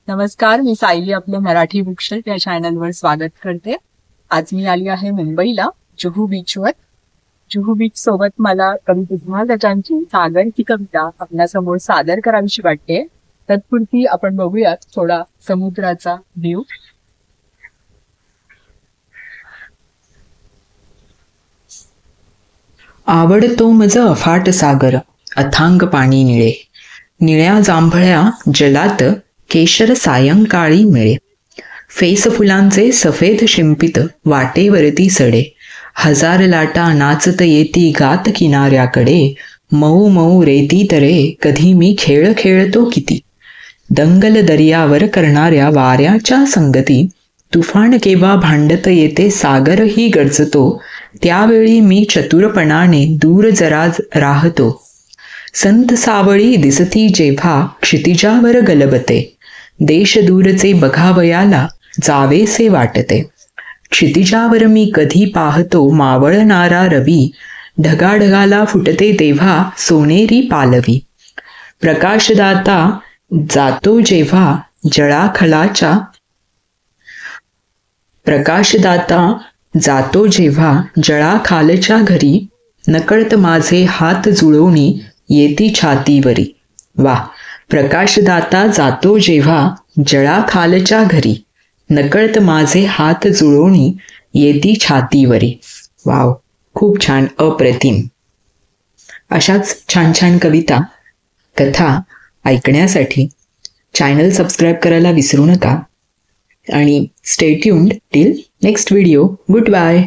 नमस्कार, मी सायली आपलं मराठी बुकशेल्फ या चॅनलवर स्वागत करते. आज मी आली आहे मुंबईला, जुहू बीचवर. जुहू बीच सोबत मला कवी कुसुमाग्रज गजांची सागर ही कविता आपल्यासमोर सादर करावीशी वाटते. तत्पूर्वी आपण बघूयात थोडा समुद्राचा व्ह्यू. आवडतो मज अफाट सागर, अथांग पाणी निळे. निळ्या जांभळ्या जलात केशर सायंकाळी मिळे. फेस फुलांचे सफेद शिंपित वाटेवरती सडे. हजार लाटा नाचत येती गात किनाऱ्याकडे. मऊ मऊ रेती तरे कधी मी खेळ खेळतो किती. दंगल दर्यावर करणाऱ्या वाऱ्याच्या संगती. तुफान केव्हा भांडत येते सागरही गरजतो. त्यावेळी मी चतुरपणाने दूर जरा राहतो. संत सावळी दिसती जेव्हा क्षितिजावर गलबते. देश दूरचे बघावयाला जावेसे वाटते. क्षितिजावर मी कधी पाहतो मावळणारा रवी. ढगाढगाला फुटते तेव्हा सोनेरी पालवी. प्रकाशदाता जातो जेव्हा जळाखालाच्या घरी. नकळत माझे हात जुळवणी येती छातीवरी. वा. प्रकाशदाता जातो जेव्हा जळाखालच्या घरी. नकळत माझे हात जुळवणी येती छातीवरी. वाव, खूप छान, अप्रतिम. अशाच छान छान कविता, कथा ऐकण्यासाठी चॅनल सबस्क्राईब करायला विसरू नका. आणि stay tuned till next video. Good bye.